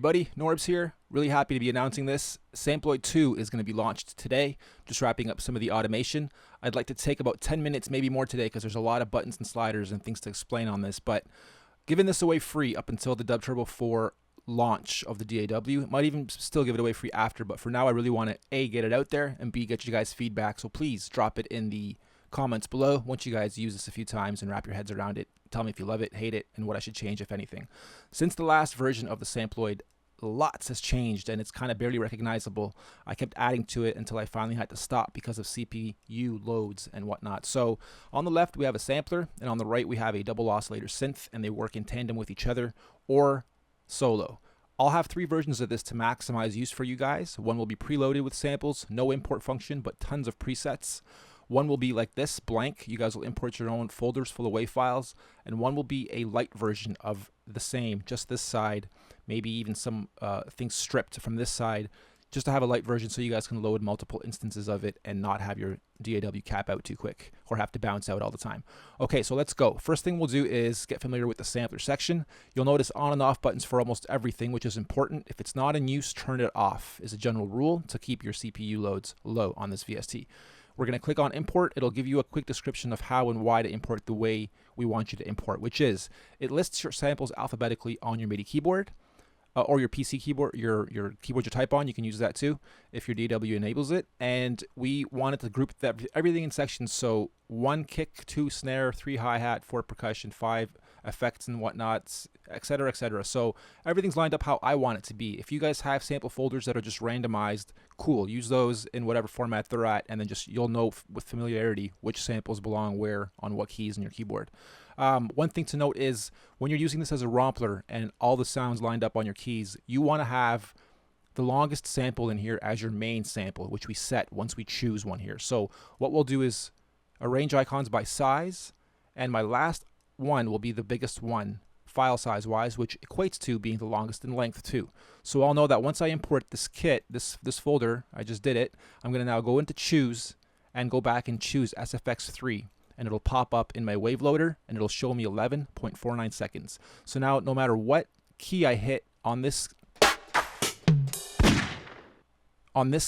everybody, Norbs here. Really happy to be announcing this. SAMPLOID2 is going to be launched today. Just wrapping up some of the automation. I'd like to take about 10 minutes, maybe more today, because there's a lot of buttons and sliders and things to explain on this. But giving this away free up until the DubTurbo 4 launch of the DAW. Might even still give it away free after, but for now I really want to A, get it out there, and B, get you guys feedback. So please drop it in the comments below once you guys use this a few times and wrap your heads around it. Tell me if you love it, hate it, and what I should change, if anything. Since the last version of the Samploid, lots has changed and it's kind of barely recognizable. I kept adding to it until I finally had to stop because of CPU loads and whatnot. So on the left we have a sampler, and on the right we have a double oscillator synth, and they work in tandem with each other or solo. I'll have 3 versions of this to maximize use for you guys. One will be preloaded with samples, no import function, but tons of presets. One will be like this, blank. You guys will import your own folders full of WAV files. And one will be a light version of the same, just this side, maybe even some things stripped from this side, just to have a light version so you guys can load multiple instances of it and not have your DAW cap out too quick or have to bounce out all the time. Okay, so let's go. First thing we'll do is get familiar with the sampler section. You'll notice on and off buttons for almost everything, which is important. If it's not in use, turn it off is a general rule to keep your CPU loads low on this VST. We're going to click on import. It'll give you a quick description of how and why to import the way we want you to import, which is it lists your samples alphabetically on your MIDI keyboard or your PC keyboard, your keyboard you type on. You can use that too if your DAW enables it. And we wanted to group everything in sections. So 1 kick, 2 snare, 3 hi-hat, 4 percussion, 5 effects and whatnot, etc., etc. So everything's lined up how I want it to be. If you guys have sample folders that are just randomized, cool, use those in whatever format they're at, and then just you'll know with familiarity which samples belong where on what keys in your keyboard. One thing to note is when you're using this as a rompler and all the sounds lined up on your keys, you want to have the longest sample in here as your main sample, which we set once we choose one here. So what we'll do is arrange icons by size, and my last one will be the biggest one file size wise, which equates to being the longest in length too. So I'll know that once I import this kit, this folder, I just did it, I'm going to now go into choose and go back and choose SFX3, and it'll pop up in my wave loader and it'll show me 11.49 seconds. So now no matter what key I hit on this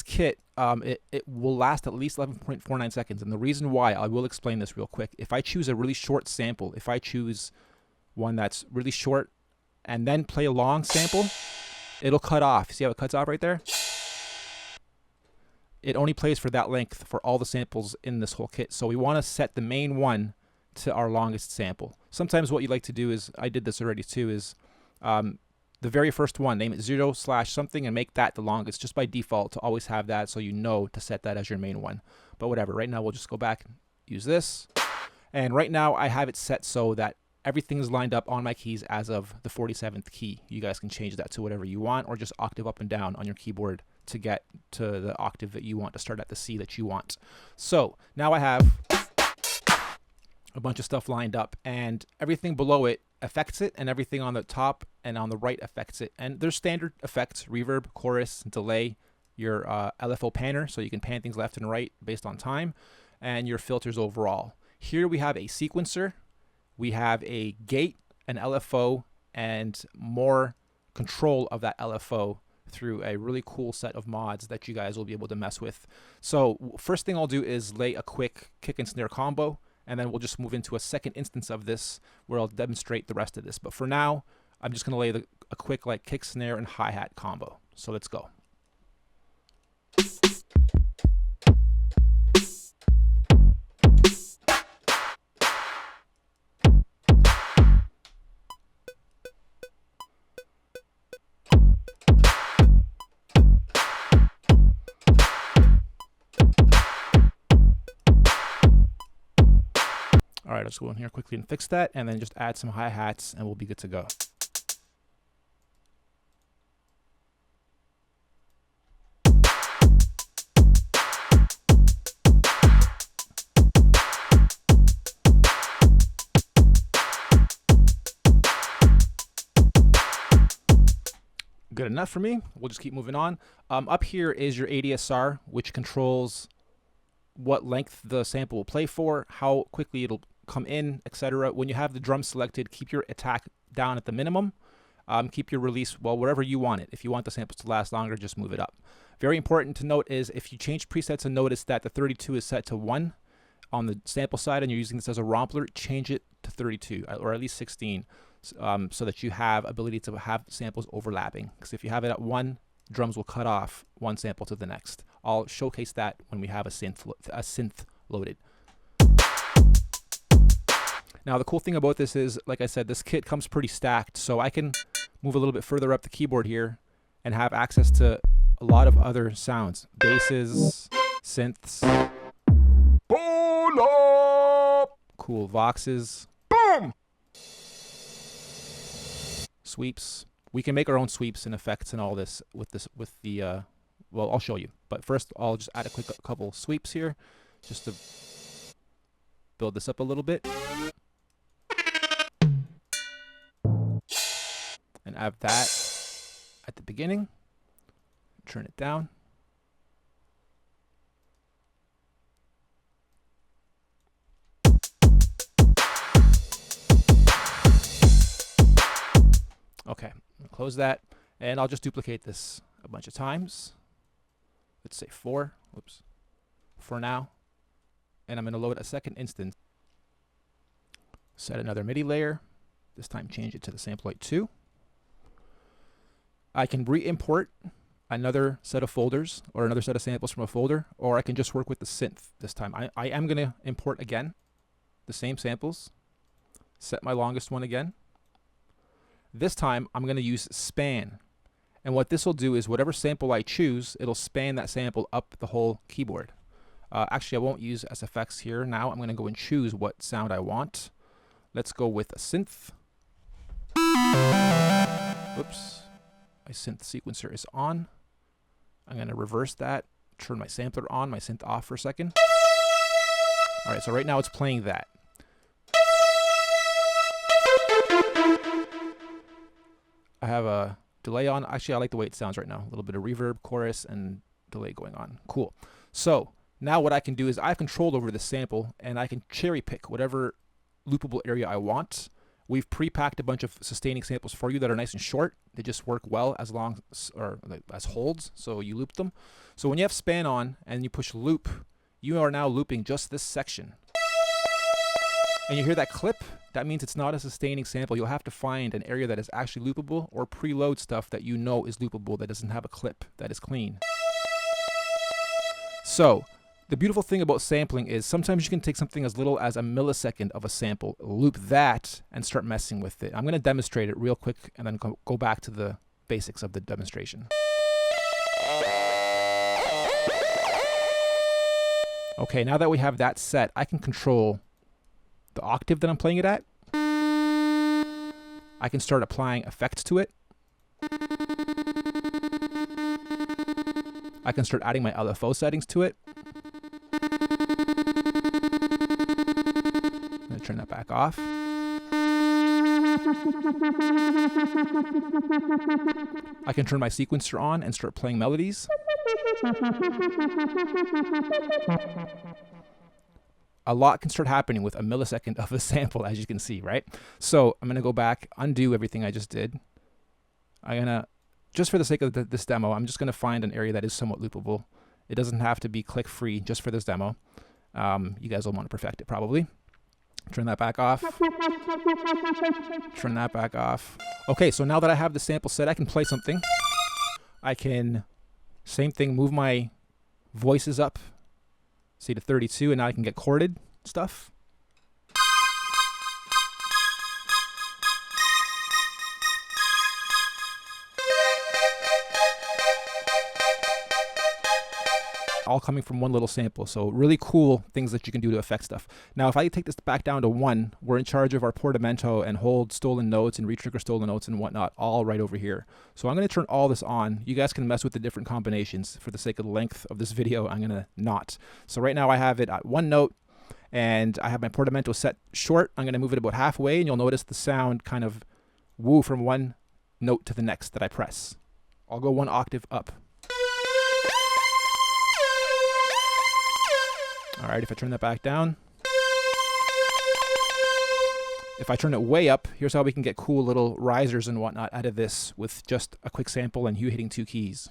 kit, it will last at least 11.49 seconds. And the reason why, I will explain this real quick. If I choose a really short sample, if I choose one that's really short and then play a long sample, it'll cut off. See how it cuts off right there? It only plays for that length for all the samples in this whole kit. So we want to set the main one to our longest sample. Sometimes what you like to do is, I did this already too, is the very first one, name it 0/something and make that the longest, just by default, to always have that so you know to set that as your main one. But whatever, right now we'll just go back and use this. And right now I have it set so that everything is lined up on my keys as of the 47th key. You guys can change that to whatever you want, or just octave up and down on your keyboard to get to the octave that you want, to start at the C that you want. So now I have a bunch of stuff lined up, and everything below it affects it, and everything on the top and on the right affects it. And there's standard effects: reverb, chorus, delay, your LFO panner, so you can pan things left and right based on time, and your filters overall. Here we have a sequencer, we have a gate, an LFO, and more control of that LFO through a really cool set of mods that you guys will be able to mess with. So first thing I'll do is lay a quick kick and snare combo, and then we'll just move into a second instance of this where I'll demonstrate the rest of this. But for now, I'm just going to lay a quick like kick, snare, and hi-hat combo. So let's go. All right, let's go in here quickly and fix that, and then just add some hi-hats, and we'll be good to go. Good enough for me. We'll just keep moving on. Up here is your ADSR, which controls what length the sample will play for, how quickly it'll come in, etc. When you have the drum selected, keep your attack down at the minimum. keep your release, well, wherever you want it. If you want the samples to last longer, just move it up. Very important to note is if you change presets and notice that the 32 is set to 1 on the sample side and you're using this as a rompler, change it to 32 or at least 16 so that you have ability to have samples overlapping. Because if you have it at 1, drums will cut off one sample to the next. I'll showcase that when we have a synth loaded. Now the cool thing about this is, like I said, this kit comes pretty stacked, so I can move a little bit further up the keyboard here and have access to a lot of other sounds. Basses, synths, pull up, cool voxes, boom, sweeps. We can make our own sweeps and effects and all this with the well, I'll show you. But first, I'll just add a quick couple sweeps here just to build this up a little bit. And have that at the beginning. Turn it down. Okay, close that, and I'll just duplicate this a bunch of times. Let's say 4, whoops, for now. And I'm going to load a second instance. Set another MIDI layer. This time change it to the SAMPLOID2. I can re-import another set of folders or another set of samples from a folder, or I can just work with the synth this time. I am going to import again the same samples, set my longest one again. This time I'm going to use span. And what this will do is whatever sample I choose, it'll span that sample up the whole keyboard. Actually, I won't use SFX here now. I'm going to go and choose what sound I want. Let's go with a synth. Whoops. My synth sequencer is on. I'm going to reverse that, turn my sampler on, my synth off for a second. All right, so right now it's playing that. I have a delay on. Actually, I like the way it sounds right now. A little bit of reverb, chorus, and delay going on. Cool. So now what I can do is I have control over the sample, and I can cherry pick whatever loopable area I want. We've pre-packed a bunch of sustaining samples for you that are nice and short. They just work well as long as holds, so you loop them. So when you have span on and you push loop, you are now looping just this section. And you hear that clip? That means it's not a sustaining sample. You'll have to find an area that is actually loopable or preload stuff that you know is loopable that doesn't have a clip, that is clean. So the beautiful thing about sampling is sometimes you can take something as little as a millisecond of a sample, loop that, and start messing with it. I'm going to demonstrate it real quick and then go back to the basics of the demonstration. Okay, now that we have that set, I can control the octave that I'm playing it at. I can start applying effects to it. I can start adding my LFO settings to it. I'm going to turn that back off. I can turn my sequencer on and start playing melodies. A lot can start happening with a millisecond of a sample, as you can see, right? So I'm going to go back, undo everything I just did. I'm going to, just for the sake of this demo, I'm just going to find an area that is somewhat loopable. It doesn't have to be click-free just for this demo. You guys will want to perfect it probably. Turn that back off. Turn that back off. Okay, so now that I have the sample set, I can play something. I can, same thing, move my voices up, say to 32, and now I can get chorded stuff. All coming from one little sample. So really cool things that you can do to affect stuff. Now, if I take this back down to 1, we're in charge of our portamento and hold stolen notes and retrigger stolen notes and whatnot, all right over here. So I'm going to turn all this on. You guys can mess with the different combinations. For the sake of the length of this video, I'm going to not. So right now I have it at 1 note and I have my portamento set short. I'm going to move it about halfway and you'll notice the sound kind of woo from one note to the next that I press. I'll go 1 octave up. All right, if I turn that back down, If I turn it way up, here's how we can get cool little risers and whatnot out of this with just a quick sample and you hitting 2 keys.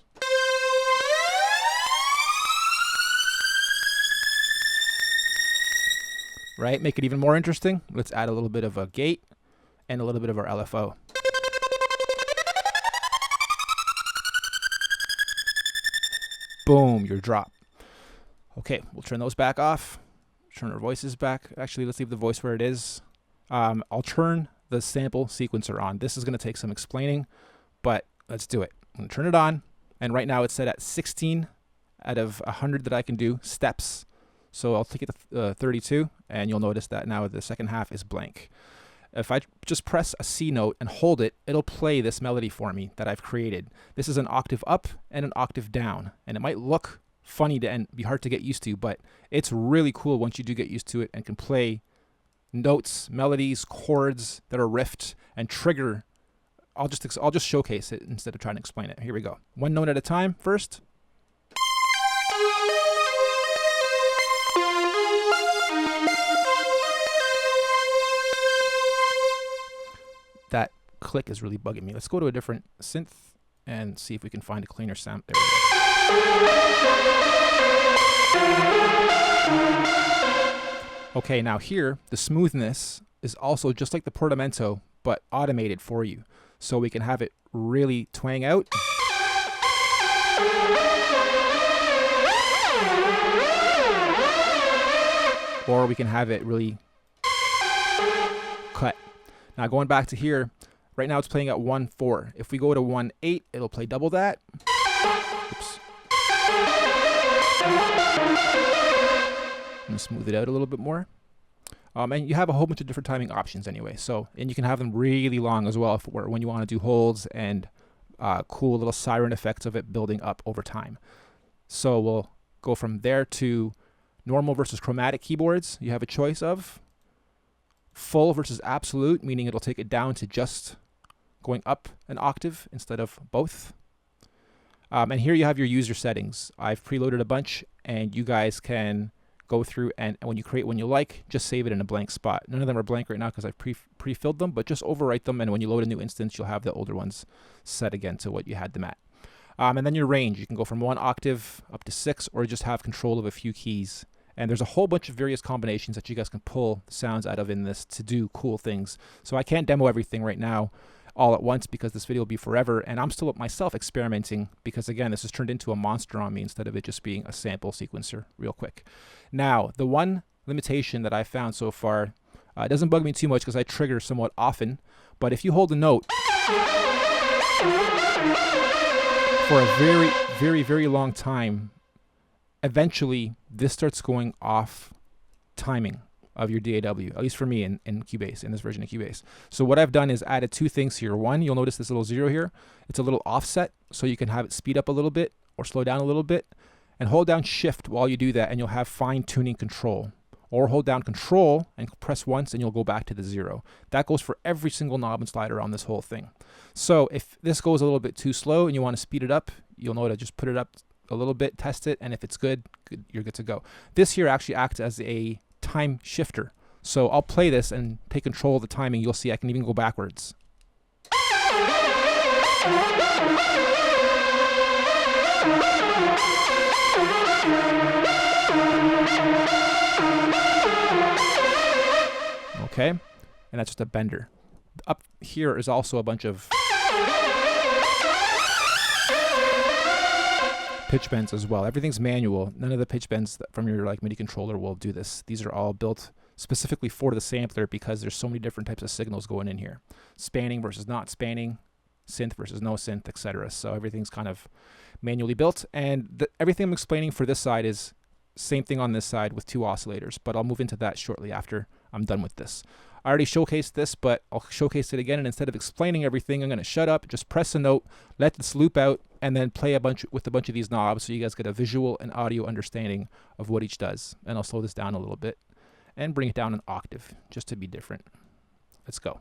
Right? Make it even more interesting. Let's add a little bit of a gate and a little bit of our LFO. Boom, your drop. Okay, we'll turn those back off. Turn our voices back. Actually, let's leave the voice where it is. I'll turn the sample sequencer on. This is going to take some explaining, but let's do it. I'm going to turn it on, and right now it's set at 16 out of 100 that I can do steps. So I'll take it to 32, and you'll notice that now the second half is blank. If I just press a C note and hold it, it'll play this melody for me that I've created. This is an octave up and an octave down, and it might look funny and be hard to get used to, but it's really cool once you do get used to it and can play notes, melodies, chords that are riffed and trigger. I'll just showcase it instead of trying to explain it. Here we go. One note at a time first. That click is really bugging me. Let's go to a different synth and see if we can find a cleaner sound. There we go. Okay, now here, the smoothness is also just like the portamento, but automated for you. So we can have it really twang out. Or we can have it really cut. Now going back to here, right now it's playing at 1/4. If we go to 1/8, it'll play double that. Oops. I'm gonna smooth it out a little bit more. And you have a whole bunch of different timing options anyway. So, and you can have them really long as well when you want to do holds and cool little siren effects of it building up over time. So we'll go from there to normal versus chromatic keyboards. You have a choice of full versus absolute, meaning it'll take it down to just going up an octave instead of both. And here you have your user settings. I've preloaded a bunch, and you guys can go through and when you create one you like, just save it in a blank spot. None of them are blank right now because I've pre-filled them, but just overwrite them, and when you load a new instance, you'll have the older ones set again to what you had them at. And then your range, you can go from 1 octave up to 6, or just have control of a few keys. And there's a whole bunch of various combinations that you guys can pull sounds out of in this to do cool things. So I can't demo everything right now all at once because this video will be forever, and I'm still myself experimenting because, again, this has turned into a monster on me instead of it just being a sample sequencer real quick. Now, the one limitation that I've found so far, it doesn't bug me too much because I trigger somewhat often, but if you hold a note for a very, very, very long time, eventually this starts going off timing of your DAW, at least for me in Cubase, in this version of Cubase. So what I've done is added 2 things here. One, you'll notice this little 0 here. It's a little offset, so you can have it speed up a little bit or slow down a little bit. And hold down Shift while you do that, and you'll have fine-tuning control. Or hold down Control and press once, and you'll go back to the 0. That goes for every single knob and slider on this whole thing. So if this goes a little bit too slow and you want to speed it up, you'll know to just put it up a little bit, test it, and if it's good, you're good to go. This here actually acts as a time shifter. So I'll play this and take control of the timing. You'll see I can even go backwards. Okay, and that's just a bender. Up here is also a bunch of pitch bends as well. Everything's manual. None of the pitch bends from your MIDI controller will do this. These are all built specifically for the sampler because there's so many different types of signals going in here. Spanning versus not spanning, synth versus no synth, etc. So everything's kind of manually built, and everything I'm explaining for this side is same thing on this side with 2 oscillators, but I'll move into that shortly after I'm done with this. I already showcased this, but I'll showcase it again, and instead of explaining everything, I'm going to shut up, just press a note, let this loop out, and then play with a bunch of these knobs so you guys get a visual and audio understanding of what each does. And I'll slow this down a little bit and bring it down an octave just to be different. Let's go.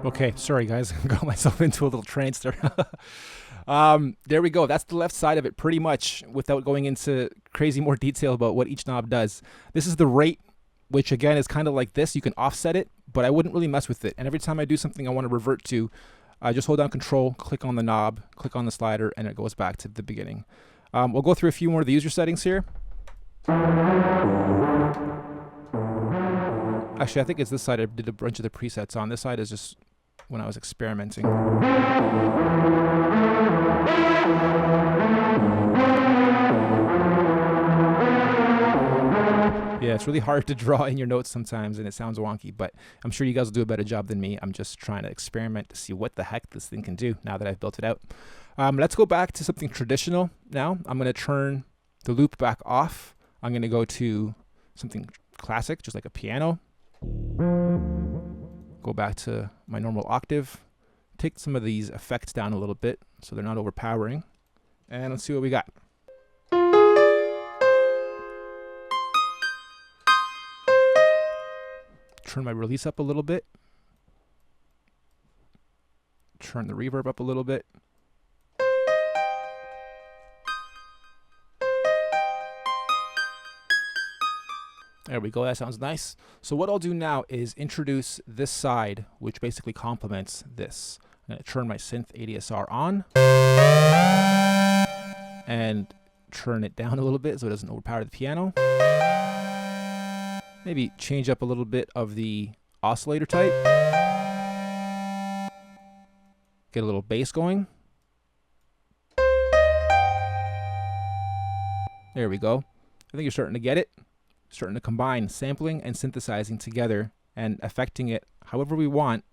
Okay, sorry guys, got myself into a little trance there. There we go. That's the left side of it pretty much, without going into crazy more detail about what each knob does. This is the rate, which again is kind of like this. You can offset it, but I wouldn't really mess with it. And every time I do something I want to revert to, I just hold down Control, click on the knob, click on the slider, and it goes back to the beginning. We'll go through a few more of the user settings here. Actually, I think it's this side I did a bunch of the presets on. This side is just when I was experimenting. Yeah, it's really hard to draw in your notes sometimes and it sounds wonky, but I'm sure you guys will do a better job than me. I'm just trying to experiment to see what the heck this thing can do now that I've built it out. Let's go back to something traditional now. I'm going to turn the loop back off. I'm going to go to something classic, just like a piano. Go back to my normal octave. Take some of these effects down a little bit so they're not overpowering. And let's see what we got. Turn my release up a little bit. Turn the reverb up a little bit. There we go, that sounds nice. So what I'll do now is introduce this side, which basically complements this. I'm going to turn my synth ADSR on and turn it down a little bit so it doesn't overpower the piano. Maybe change up a little bit of the oscillator type. Get a little bass going. There we go. I think you're starting to get it. Starting to combine sampling and synthesizing together and affecting it however we want,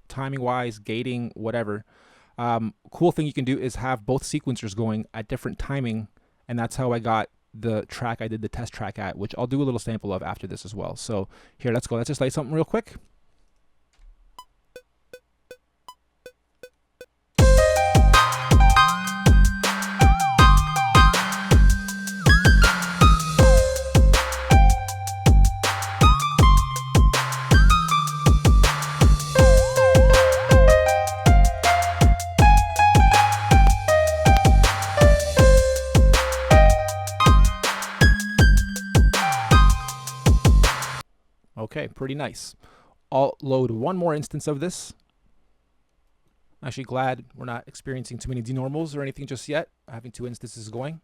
timing wise, gating, whatever. Cool thing you can do is have both sequencers going at different timing, and that's how I got the track I did the test track at, which I'll do a little sample of after this as well. So here, let's go. Let's just play something real quick. Okay, pretty nice. I'll load one more instance of this. I'm actually glad we're not experiencing too many denormals or anything just yet, having two instances going.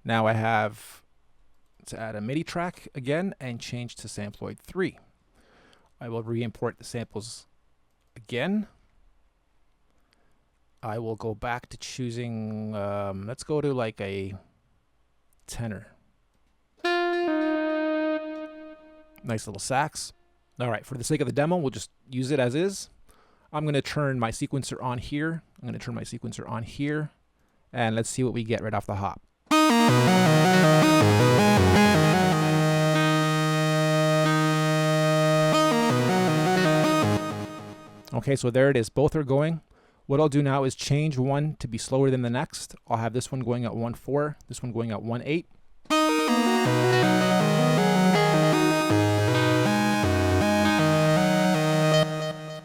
Now I have to add a MIDI track again and change to SAMPLOID2. I will re-import the samples again. I will go back to choosing, let's go to like a tenor. Nice little sax. All right, for the sake of the demo, we'll just use it as is. I'm going to turn my sequencer on here. And let's see what we get right off the hop. Okay, so there it is. Both are going. What I'll do now is change one to be slower than the next. I'll have this one going at 1.4, this one going at 1.8.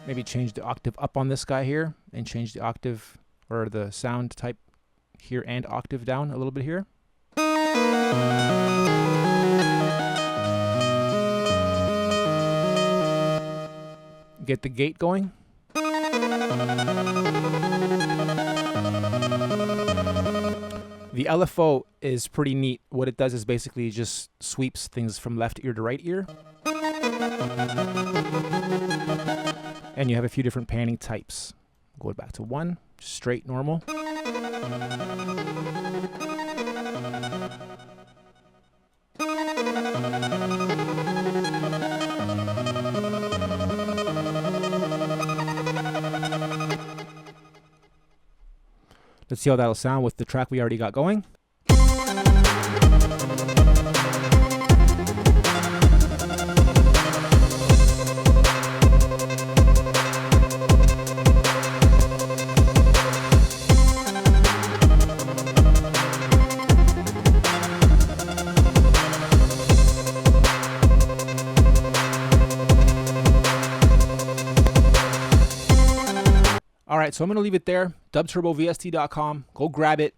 Maybe change the octave up on this guy here and change the octave or the sound type here and octave down a little bit here. Get the gate going. The LFO is pretty neat. What it does is basically just sweeps things from left ear to right ear. And you have a few different panning types. Go back to 1, straight normal. Let's see how that'll sound with the track we already got going. All right, so I'm going to leave it there. DubTurboVST.com. Go grab it,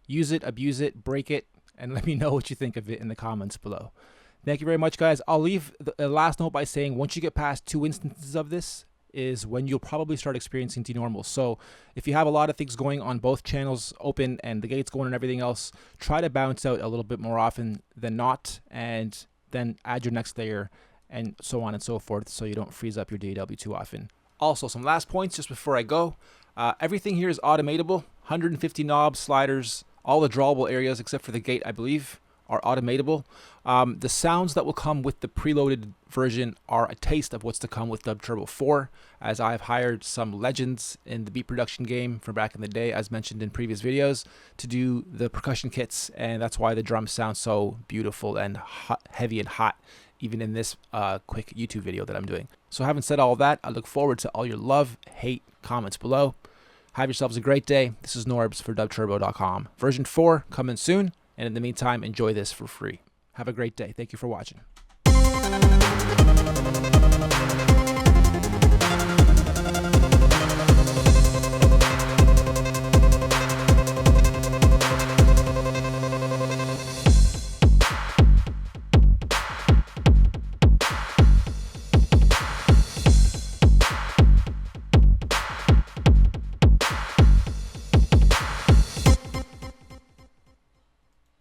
use it, abuse it, break it, and let me know what you think of it in the comments below. Thank you very much, guys. I'll leave the last note by saying once you get past 2 instances of this is when you'll probably start experiencing denormals. So if you have a lot of things going on both channels open and the gates going and everything else, try to bounce out a little bit more often than not, and then add your next layer and so on and so forth so you don't freeze up your DAW too often. Also, some last points just before I go. Everything here is automatable. 150 knobs, sliders, all the drawable areas except for the gate, I believe, are automatable. The sounds that will come with the preloaded version are a taste of what's to come with Dub Turbo 4, as I've hired some legends in the beat production game from back in the day, as mentioned in previous videos, to do the percussion kits, and that's why the drums sound so beautiful and hot, heavy and hot, even in this quick YouTube video that I'm doing. So having said all that, I look forward to all your love, hate, comments below. Have yourselves a great day. This is Norbs for DubTurbo.com. Version 4 coming soon, and in the meantime, enjoy this for free. Have a great day. Thank you for watching.